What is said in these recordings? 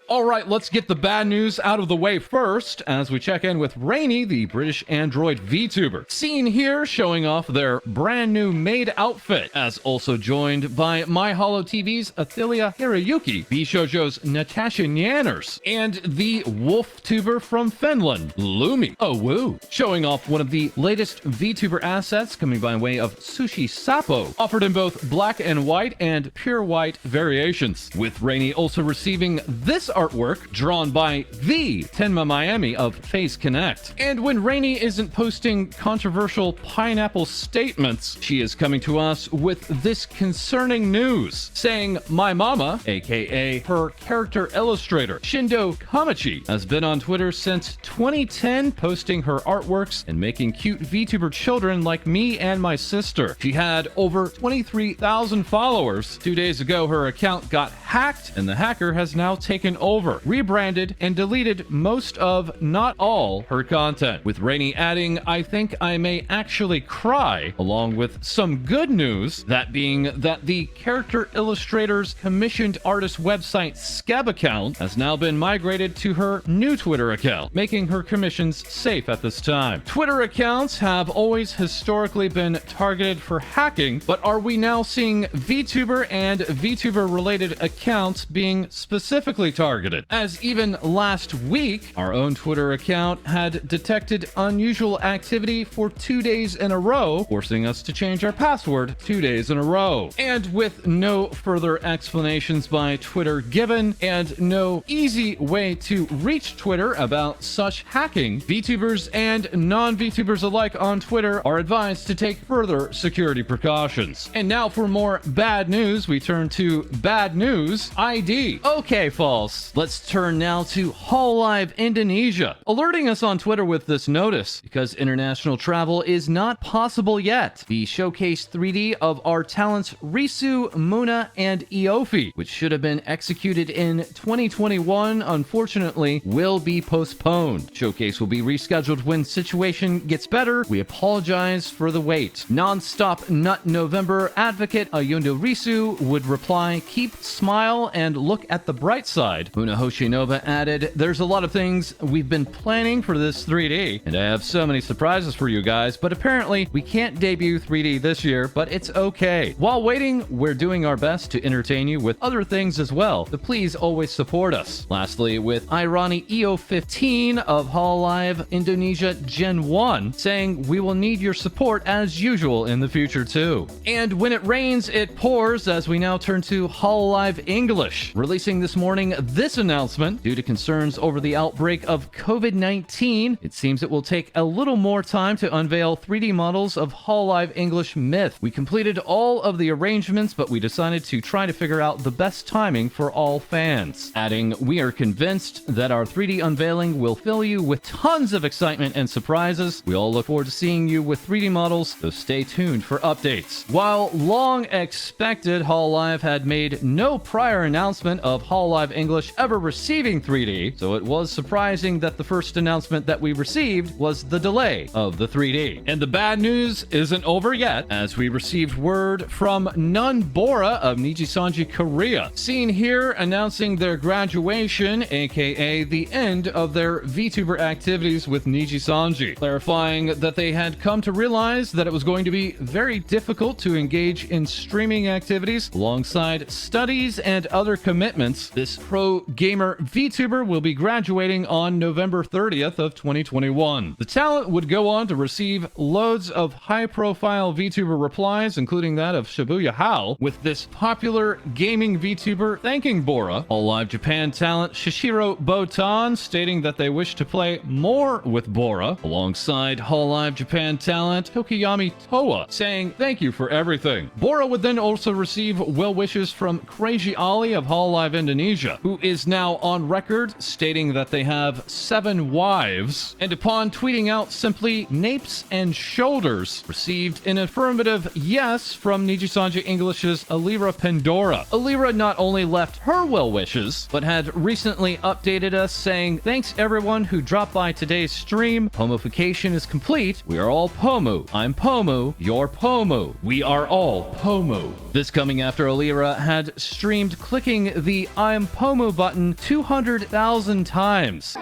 All right, let's get the bad news out of the way first as we check in with Lae-Dee, the British Android VTuber. Seen here showing off their brand new maid outfit, as also joined by My Holo TV's Athilia Hirayuki, Bishoujo's Natasha Nyanners, and the Wolftuber from Finland, Lumi. Oh, woo. Showing off one of the latest VTuber assets coming by way of Sushi Sapo, offered in both black and white and pure white variations, with Lae-Dee also receiving this artwork drawn by the Tenma Miami of Face Connect. And when Lae-Dee isn't posting controversial pineapple statements, she is coming to us with this concerning news, saying my mama, aka her character illustrator, Shindo Kamachi, has been on Twitter since 2010 posting her artworks and making cute VTuber children like me and my sister. She had over 23,000 followers. 2 days ago, her account got hacked, and the hacker has now taken over, rebranded, and deleted most of, not all, her content, with Lae-Dee adding, I think I may actually cry, along with some good news, that being that the character illustrator's commissioned artist website Skeb account has now been migrated to her new Twitter account, making her commissions safe at this time. Twitter accounts have always historically been targeted for hacking, but are we now seeing VTuber and VTuber-related accounts being specifically targeted? As even last week, our own Twitter account had detected unusual activity for 2 days in a row, forcing us to change our password 2 days in a row. And with no further explanations by Twitter given, and no easy way to reach Twitter about such hacking, VTubers and non-VTubers alike on Twitter are advised to take further security precautions. And now for more bad news, we turn to bad news ID. Okay, False. Let's turn now to Hololive Indonesia, alerting us on Twitter with this notice because international travel is not possible yet. The showcase 3D of our talents Risu, Muna, and Iofi, which should have been executed in 2021, unfortunately, will be postponed. Showcase will be rescheduled when situation gets better. We apologize for the wait. Non-stop Nut November advocate Ayundo Risu would reply, keep smile and look at the bright side. Muna Hoshinova added, there's a lot of things we've been planning for this 3D, and I have so many surprises for you guys, but apparently we can't debut 3D this year, but it's okay. While waiting, we're doing our best to entertain you with other things as well, so please always support us. Lastly, with Irani EO15 of Hololive Indonesia Gen 1 saying we will need your support as usual in the future too. And when it rains, it pours, as we now turn to Hololive English, releasing this morning this announcement. Due to concerns over the outbreak of COVID-19, it seems it will take a little more time to unveil 3D models of Hololive English Myth. We completed all of the arrangements, but we decided to try to figure out the best timing for all fans. Adding, we are convinced that our 3D unveiling will fill you with tons of excitement and surprises. We all look forward to seeing you with 3D models, so stay tuned for updates. While long expected, Hololive had made no prior announcement of Hololive English ever receiving 3D, so it was surprising that the first announcement that we received was the delay of the 3D. And the bad news isn't over yet, as we received word from Nun Bora of Nijisanji, Korea, seen here announcing their graduation, aka the end of their VTuber activities with Nijisanji, clarifying that they had come to realize that it was going to be very difficult to engage in streaming activities alongside studies and other commitments. This pro gamer VTuber will be graduating on November 30th of 2021. The talent would go on to receive loads of high-profile VTuber replies, including that of Shibuya Hao, with this popular gaming VTuber thanking Bora. Hololive Japan talent Shishiro Botan stating that they wish to play more with Bora, alongside Hololive Japan talent Tokiyami Toa saying thank you for everything. Bora would then also receive well wishes from Crazy Ali of Hololive Indonesia, who is now on record stating that they have 7 wives, and upon tweeting out simply napes and shoulders, received an affirmative yes from Nijisanji English's Alira Pandora. Alira not only left her well wishes, but had recently updated us saying, thanks everyone who dropped by today's stream. Pomofication is complete. We are all Pomu. I'm Pomu. You're Pomu. We are all Pomu. This coming after Alira had streamed clicking the I'm Pomu button 200,000 times.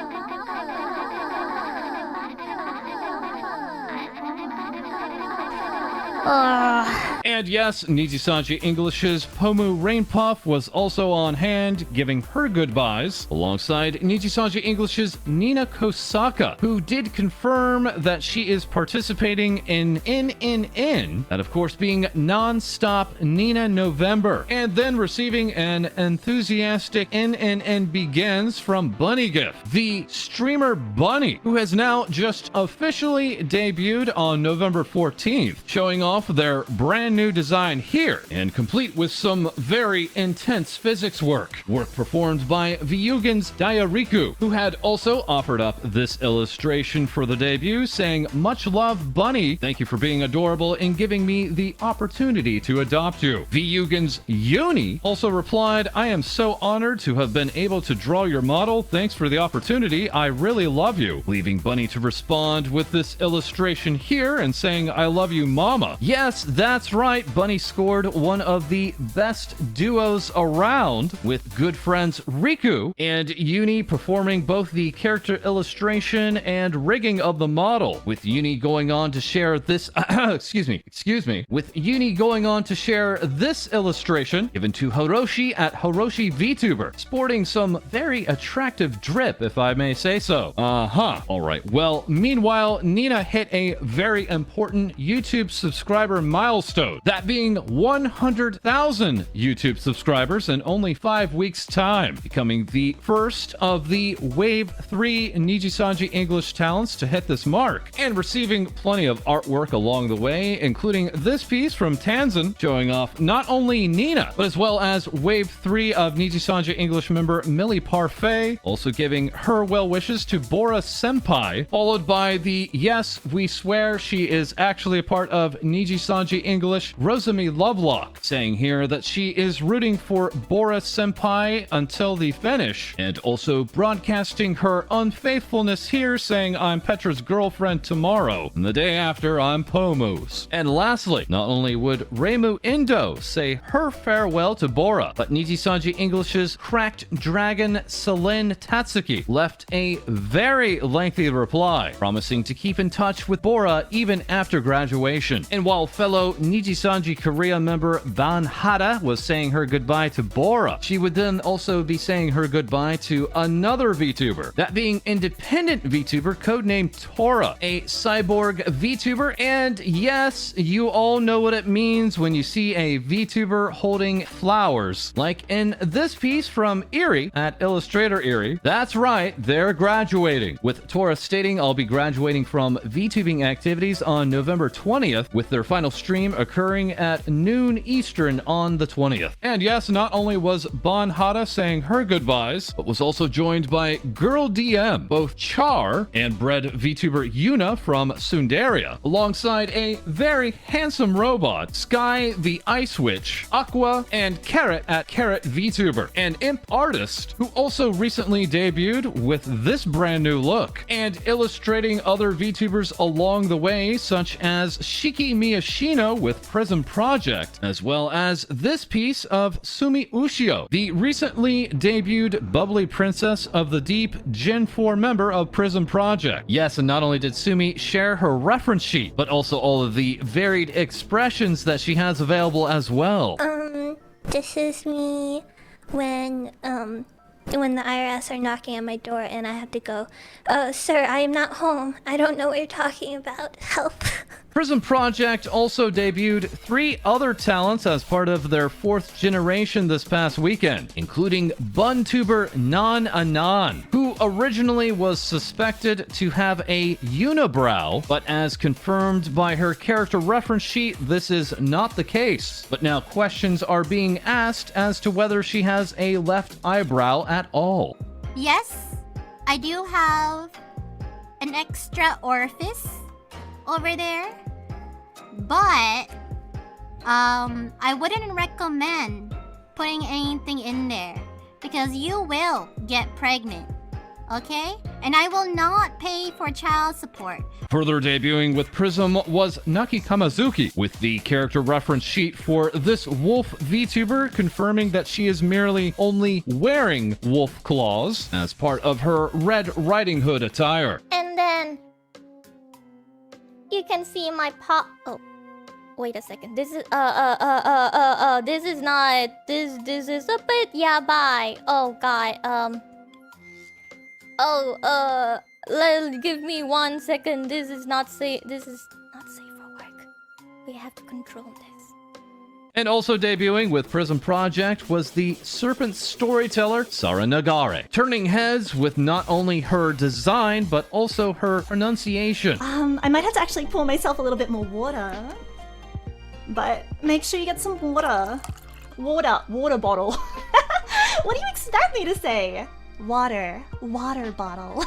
And yes, Nijisanji English's Pomu Rainpuff was also on hand, giving her goodbyes, alongside Nijisanji English's Nina Kosaka, who did confirm that she is participating in NNN, that of course being non-stop Nina November, and then receiving an enthusiastic NNN Begins from Bunny Gift, the streamer Bunny, who has now just officially debuted on November 14th, showing off their brand new design here, and complete with some very intense physics work performed by Vyugin's Dayariku, who had also offered up this illustration for the debut, saying, "Much love, Bunny. Thank you for being adorable and giving me the opportunity to adopt you." Vyugin's Uni also replied, "I am so honored to have been able to draw your model. Thanks for the opportunity. I really love you," leaving Bunny to respond with this illustration here and saying, "I love you, Mama." Yes, that's right. Bunny scored one of the best duos around, with good friends Riku and Uni performing both the character illustration and rigging of the model, with Uni going on to share this with Uni going on to share this illustration given to Hiroshi at Hiroshi Vtuber, sporting some very attractive drip, if I may say so. Alright, well, meanwhile, Nina hit a very important YouTube subscriber milestone, that being 100,000 YouTube subscribers in only 5 weeks' time, becoming the first of the Wave 3 Nijisanji English talents to hit this mark, and receiving plenty of artwork along the way, including this piece from Tanzan, showing off not only Nina, but as well as Wave 3 of Nijisanji English member Millie Parfait, also giving her well wishes to Bora Senpai, followed by the "Yes, we swear she is actually a part of Nijisanji English" Rosemi Lovelock, saying here that she is rooting for Bora Senpai until the finish, and also broadcasting her unfaithfulness here, saying, "I'm Petra's girlfriend tomorrow, and the day after I'm Pomu's." And lastly, not only would Reimu Indo say her farewell to Bora, but Nijisanji English's cracked dragon Selene Tatsuki left a very lengthy reply, promising to keep in touch with Bora even after graduation. And while fellow Nijisanji Korea member Van Hada was saying her goodbye to Bora, she would then also be saying her goodbye to another VTuber, that being independent VTuber codenamed Tora, a cyborg VTuber. And yes, you all know what it means when you see a VTuber holding flowers, like in this piece from Erie at Illustrator Erie. That's right, they're graduating, with Tora stating, "I'll be graduating from VTubing activities on November 20th, with their final stream occurring at noon Eastern on the 20th. And yes, not only was Bon Hada saying her goodbyes, but was also joined by Girl DM, both Char and bred VTuber Yuna from Sundaria, alongside a very handsome robot, Sky the Ice Witch, Aqua, and Carrot at Carrot VTuber, an imp artist who also recently debuted with this brand new look, and illustrating other VTubers along the way, such as Shiki Miyashino with Prism Project, as well as this piece of Sumi Ushio, the recently debuted bubbly princess of the deep Gen 4 member of Prism Project. Yes, and not only did Sumi share her reference sheet, but also all of the varied expressions that she has available as well. This is me when the IRS are knocking at my door and I have to go, "Sir, I am not home. I don't know what you're talking about. Help." Prism Project also debuted 3 other talents as part of their 4th generation this past weekend, including Buntuber Nan Anan, who originally was suspected to have a unibrow, but as confirmed by her character reference sheet, this is not the case. But now questions are being asked as to whether she has a left eyebrow at all. Yes, I do have an extra orifice over there, but I wouldn't recommend putting anything in there because you will get pregnant, okay? And I will not pay for child support. Further debuting with Prism was Naki Kamazuki, with the character reference sheet for this wolf VTuber confirming that she is merely only wearing wolf claws as part of her Red Riding Hood attire. And then you can see my Oh, wait a second. This is this is not. This is a bit yabai. Oh god. Give me 1 second. This is not safe. This is not safe for work. We have to control this. And also debuting with Prism Project was the Serpent Storyteller, Sara Nagare, turning heads with not only her design, but also her pronunciation. I might have to actually pour myself a little bit more water. But make sure you get some water. Water bottle. What do you expect me to say? Water bottle.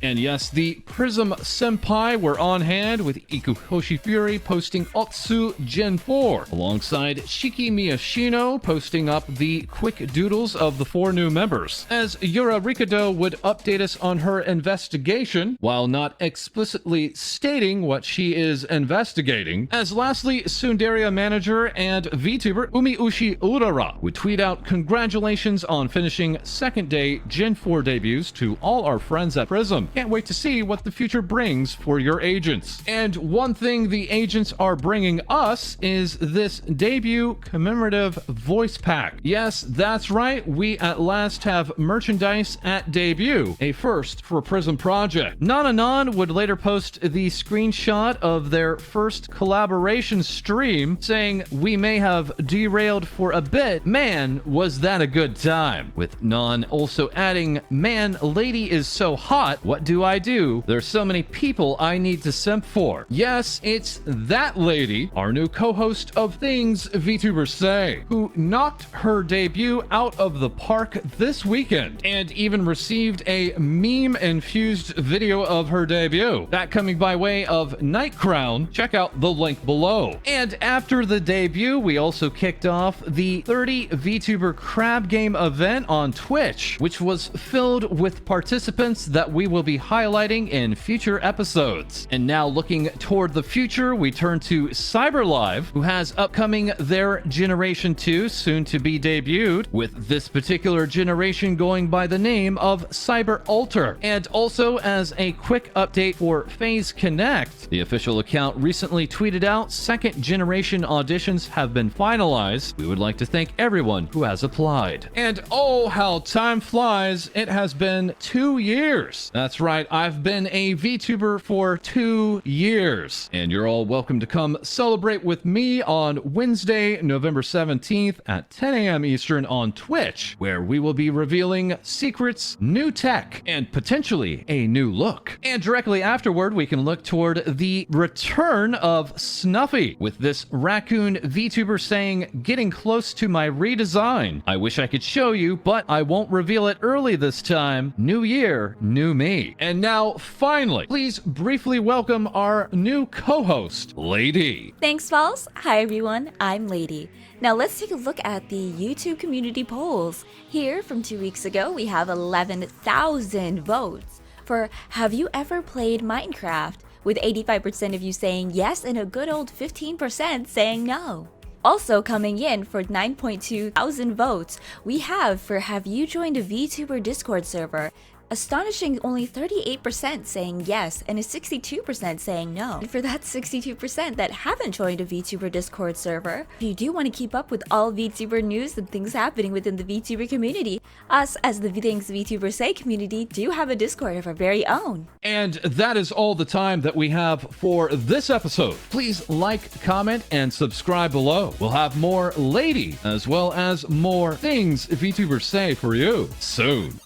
And yes, the Prism Senpai were on hand, with Iku Hoshifuri posting Otsu Gen 4, alongside Shiki Miyashino posting up the quick doodles of the 4 new members, as Yura Rikado would update us on her investigation, while not explicitly stating what she is investigating, as lastly, Sundaria manager and VTuber Umiushi Urara would tweet out congratulations on finishing second day Gen 4 debuts to all our friends at Prism. Can't wait to see what the future brings for your agents. And one thing the agents are bringing us is this debut commemorative voice pack. Yes, that's right, we at last have merchandise at debut, a first for Prism Project. Nananon would later post the screenshot of their first collaboration stream, saying, "We may have derailed for a bit, man, was that a good time," with Non also adding, "Man, Lae-Dee is so hot, what do I do? There's so many people I need to simp for." Yes, it's that lady, our new co-host of Things VTubers Say, who knocked her debut out of the park this weekend, and even received a meme-infused video of her debut. That coming by way of Night Crown. Check out the link below. And after the debut, we also kicked off the 30 VTuber Crab Game event on Twitch, which was filled with participants that we will be highlighting in future episodes. And now looking toward the future, we turn to CyberLive, who has upcoming their Generation 2 soon to be debuted, with this particular generation going by the name of Cyber Alter. And also, as a quick update for FaZe Connect, the official account recently tweeted out second generation auditions have been finalized. We would like to thank everyone who has applied. And oh, how time flies. It has been 2 years. That's right, I've been a VTuber for 2 years. And you're all welcome to come celebrate with me on Wednesday, November 17th at 10 a.m. Eastern on Twitch, where we will be revealing secrets, new tech, and potentially a new look. And directly afterward, we can look toward the return of Snuffy, with this raccoon VTuber saying, "Getting close to my redesign. I wish I could show you, but I won't reveal it early this time. New year, new me." And now, finally, please briefly welcome our new co-host, Lae-Dee. Thanks, False. Hi, everyone. I'm Lae-Dee. Now let's take a look at the YouTube community polls. Here, from 2 weeks ago, we have 11,000 votes for Have You Ever Played Minecraft? With 85% of you saying yes and a good old 15% saying no. Also coming in for 9.2 thousand votes, we have for Have You Joined a VTuber Discord server? Astonishing, only 38% saying yes and a 62% saying no. And for that 62% that haven't joined a VTuber Discord server, if you do want to keep up with all VTuber news and things happening within the VTuber community, us as the Things VTubers Say community do have a Discord of our very own. And that is all the time that we have for this episode. Please like, comment, and subscribe below. We'll have more Lae-Dee as well as more Things VTubers Say for you soon.